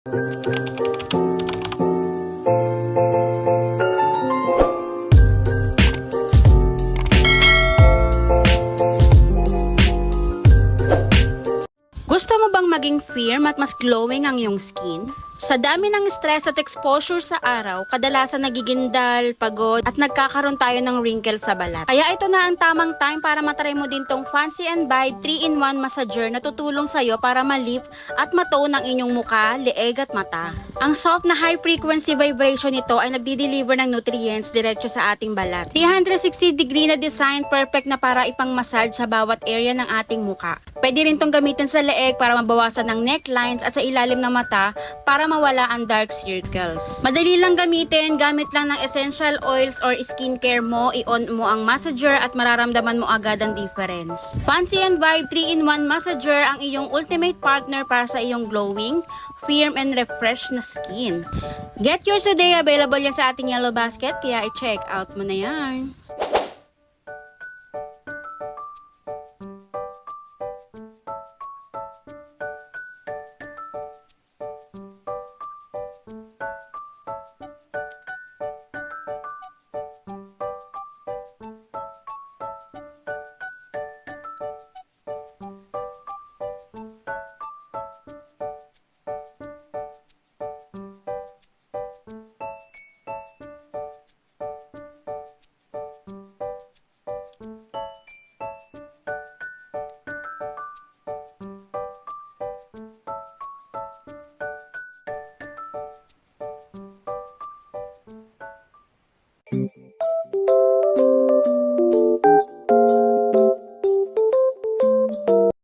Gusto mo bang maging firm at mas glowing ang iyong skin? Sa dami ng stress at exposure sa araw, kadalasan nagigindal, pagod, at nagkakaroon tayo ng wrinkles sa balat. Kaya ito na ang tamang time para matry mo din tong Fancy and Vibe 3-in-1 Massager na tutulong sa'yo para ma-lift at matone ang inyong muka, leeg at mata. Ang soft na high-frequency vibration nito ay nagdi-deliver ng nutrients diretso sa ating balat. 360-degree na design, perfect na para ipang-massage sa bawat area ng ating muka. Pwede rin tong gamitin sa leeg para mabawasan ng necklines at sa ilalim ng mata para mawala ang dark circles. Madali lang gamitin, gamit lang ng essential oils or skincare mo, i-on mo ang massager at mararamdaman mo agad ang difference. Fancy and Vibe 3-in-1 Massager ang iyong ultimate partner para sa iyong glowing, firm and refresh na skin. Get yours today, available yan sa ating yellow basket, kaya i-check out mo na yan.